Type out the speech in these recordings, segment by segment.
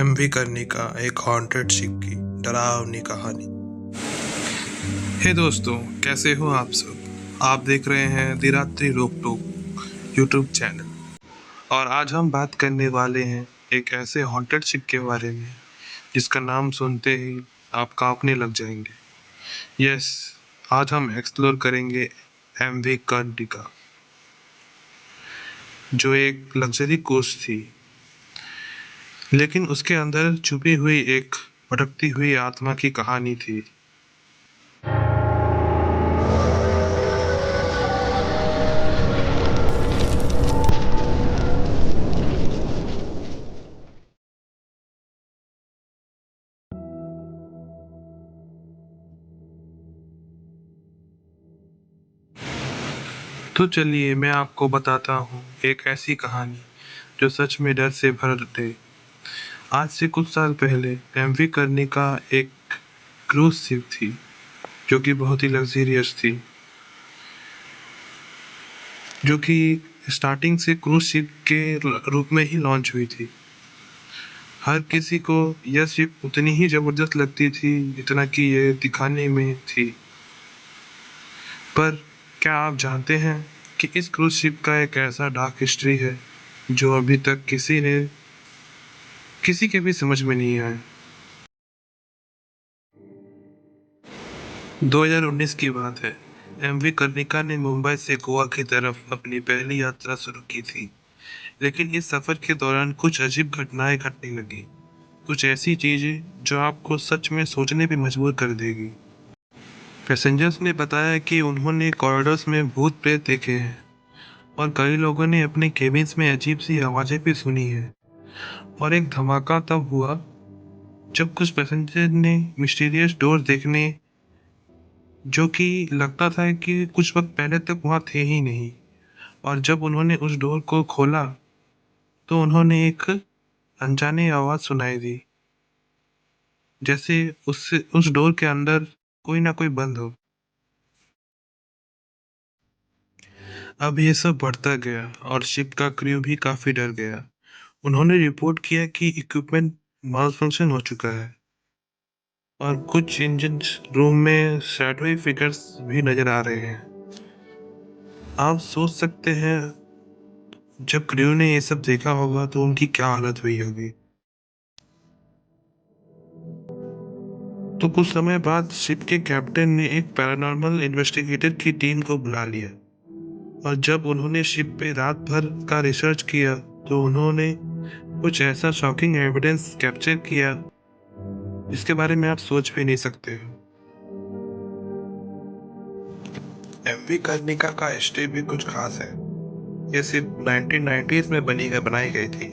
MV करनी का एक हॉन्टेड शिप की डरावनी कहानी। हे दोस्तों, कैसे हो आप सब। आप देख रहे हैं दिरात्रि रोक टोक यूट्यूब चैनल, और आज हम बात करने वाले हैं एक ऐसे हॉन्टेड शिप के बारे में जिसका नाम सुनते ही आप कांपने लग जाएंगे। यस, आज हम एक्सप्लोर करेंगे एमवी कर्निका, जो एक लग्जरी कोच थी, लेकिन उसके अंदर छुपी हुई एक भटकती हुई आत्मा की कहानी थी। तो चलिए मैं आपको बताता हूँ एक ऐसी कहानी जो सच में डर से भर दे। आज से कुछ साल पहले एमवी कर्निका एक क्रूज शिप थी, जो कि बहुत ही लग्जरियस थी, जो कि स्टार्टिंग से क्रूज शिप के रूप में ही लॉन्च हुई थी। हर किसी को यह शिप उतनी ही जबरदस्त लगती थी जितना कि ये दिखाने में थी। पर क्या आप जानते हैं कि इस क्रूज शिप का एक ऐसा डार्क हिस्ट्री है जो अभी तक किसी के भी समझ में नहीं आया। 2019 की बात है। एमवी कर्निका ने मुंबई से गोवा की तरफ अपनी पहली यात्रा शुरू की थी, लेकिन इस सफर के दौरान कुछ अजीब घटनाएं घटने लगी। कुछ ऐसी चीजें जो आपको सच में सोचने पे मजबूर कर देगी। पैसेंजर्स ने बताया कि उन्होंने कॉरिडोर्स में भूत प्रेत देखे हैं, और कई लोगों ने अपने केबिन्स में अजीब सी आवाजें भी सुनी है। और एक धमाका तब हुआ जब कुछ पैसेंजर ने मिस्टीरियस डोर देखने, जो कि लगता था कि कुछ वक्त पहले तक वहां थे ही नहीं। और जब उन्होंने उस डोर को खोला तो उन्होंने एक अनजानी आवाज सुनाई दी, जैसे उस डोर के अंदर कोई ना कोई बंद हो। अब ये सब बढ़ता गया और शिप का क्रू भी काफी डर गया। उन्होंने रिपोर्ट किया कि इक्विपमेंट माल फंक्शन हो चुका है, और कुछ इंजन रूम में शैडोई फिगर्स भी नजर आ रहे हैं। आप सोच सकते हैं जब क्रू ने ये सब देखा होगा तो उनकी क्या हालत हुई होगी। तो कुछ समय बाद शिप के कैप्टन ने एक पैरानॉर्मल इन्वेस्टिगेटर की टीम को बुला लिया, और जब उन्होंने शिप पे रात भर का रिसर्च किया तो उन्होंने कुछ ऐसा शॉकिंग एविडेंस कैप्चर किया जिसके बारे में आप सोच भी नहीं सकते हो। एमवी कर्निका का हिस्ट्री भी कुछ खास है। ये सिर्फ 1990s में बनाई गई थी,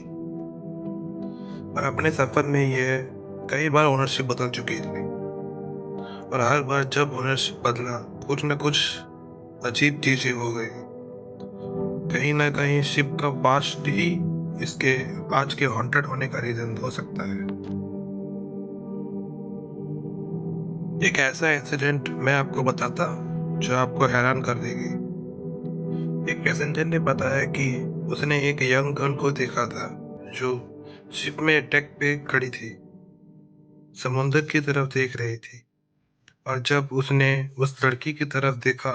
और अपने सफर में ये कई बार ओनरशिप बदल चुकी थी। और हर बार जब ओनरशिप बदला, कुछ न कुछ अजीब चीजें हो गई। कहीं ना कहीं शिप का पास्ट ही इसके आज के हॉन्टेड होने का रीजन हो सकता है। एक ऐसा इंसिडेंट मैं आपको बताता हूँ जो आपको हैरान कर देगी। एक पैसेंजर ने बताया कि उसने एक यंग गर्ल को देखा था जो शिप में डेक पे खड़ी थी, समुद्र की तरफ देख रही थी। और जब उसने उस लड़की की तरफ देखा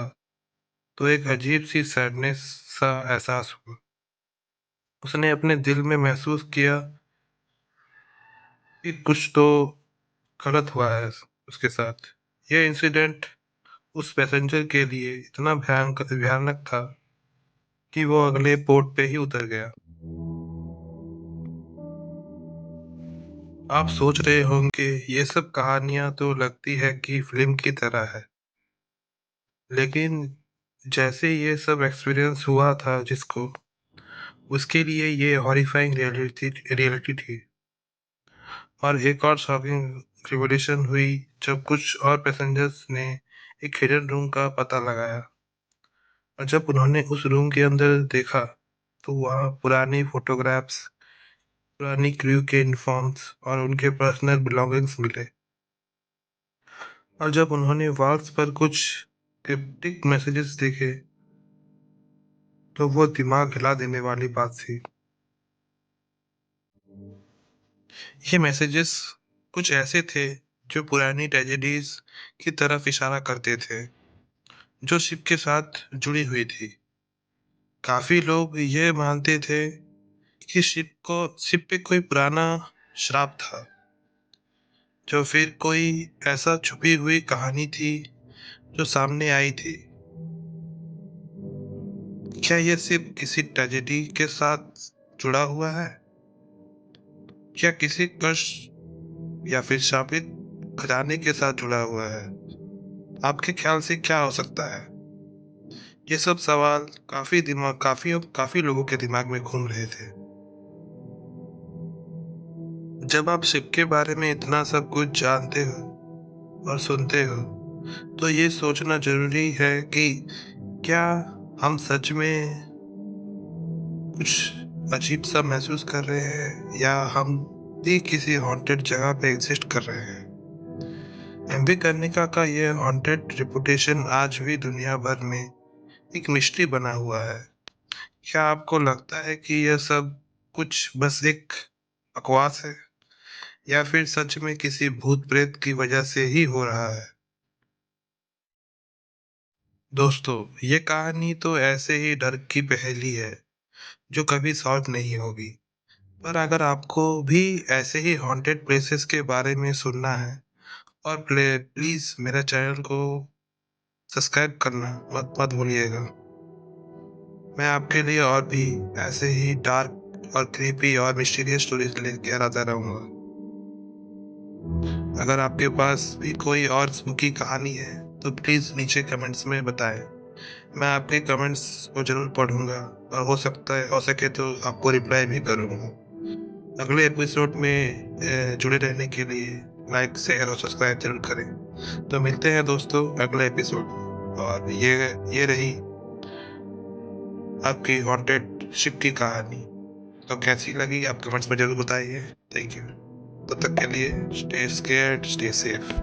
तो एक अजीब सी सैडनेस सा एहसास हुआ। उसने अपने दिल में महसूस किया कि कुछ तो गलत हुआ है उसके साथ। यह इंसिडेंट उस पैसेंजर के लिए इतना भयानक भयानक था कि वो अगले पोर्ट पे ही उतर गया। आप सोच रहे होंगे ये सब कहानियां तो लगती है कि फिल्म की तरह है, लेकिन जैसे ये सब एक्सपीरियंस हुआ था जिसको, उसके लिए ये हॉरिफाइंग रियलिटी थी। और एक और शॉकिंग रिवोल्यूशन हुई जब कुछ और पैसेंजर्स ने एक हिडन रूम का पता लगाया। और जब उन्होंने उस रूम के अंदर देखा तो वहाँ पुरानी फोटोग्राफ्स, पुरानी क्रू के यूनिफॉर्म्स और उनके पर्सनल बिलोंगिंग्स मिले। और जब उन्होंने वॉल्स पर कुछ क्रिप्टिक मैसेजेस देखे तो वो दिमाग हिला देने वाली बात थी। ये मैसेजेस कुछ ऐसे थे जो पुरानी ट्रेजेडीज की तरफ इशारा करते थे, जो शिप के साथ जुड़ी हुई थी। काफी लोग ये मानते थे कि शिप पे कोई पुराना श्राप था, जो फिर कोई ऐसा छुपी हुई कहानी थी जो सामने आई थी। क्या ये सिर्फ किसी ट्रेजेडी के साथ जुड़ा हुआ है, क्या किसी कष्ट या फिर शापित खजाने के साथ जुड़ा हुआ है? आपके ख्याल से क्या हो सकता है? ये सब सवाल काफी लोगों के दिमाग में घूम रहे थे। जब आप शिप के बारे में इतना सब कुछ जानते हो और सुनते हो, तो ये सोचना जरूरी है कि क्या हम सच में कुछ अजीब सा महसूस कर रहे हैं, या हम भी किसी हॉन्टेड जगह पे एग्जिस्ट कर रहे हैं। एमवी कर्णिका का ये हॉन्टेड रेपुटेशन आज भी दुनिया भर में एक मिस्ट्री बना हुआ है। क्या आपको लगता है कि यह सब कुछ बस एक बकवास है, या फिर सच में किसी भूत प्रेत की वजह से ही हो रहा है? दोस्तों, ये कहानी तो ऐसे ही डर की पहेली है जो कभी सॉल्व नहीं होगी। पर अगर आपको भी ऐसे ही हॉन्टेड प्लेसेस के बारे में सुनना है, और प्लीज मेरा चैनल को सब्सक्राइब करना मत मत भूलिएगा। मैं आपके लिए और भी ऐसे ही डार्क और क्रीपी और मिस्टीरियस स्टोरीज लेकर आता रहूँगा। अगर आपके पास भी कोई और स्पूकी कहानी है, तो प्लीज़ नीचे कमेंट्स में बताएं। मैं आपके कमेंट्स को ज़रूर पढ़ूंगा, और हो सके तो आपको रिप्लाई भी करूँगा। अगले एपिसोड में जुड़े रहने के लिए लाइक शेयर और सब्सक्राइब जरूर करें। तो मिलते हैं दोस्तों अगले एपिसोड। और ये रही आपकी हॉन्टेड शिप की कहानी। तो कैसी लगी आप कमेंट्स में जरूर बताइए। Thank you. तब तक के लिए स्टे स्केयर्ड, स्टे सेफ।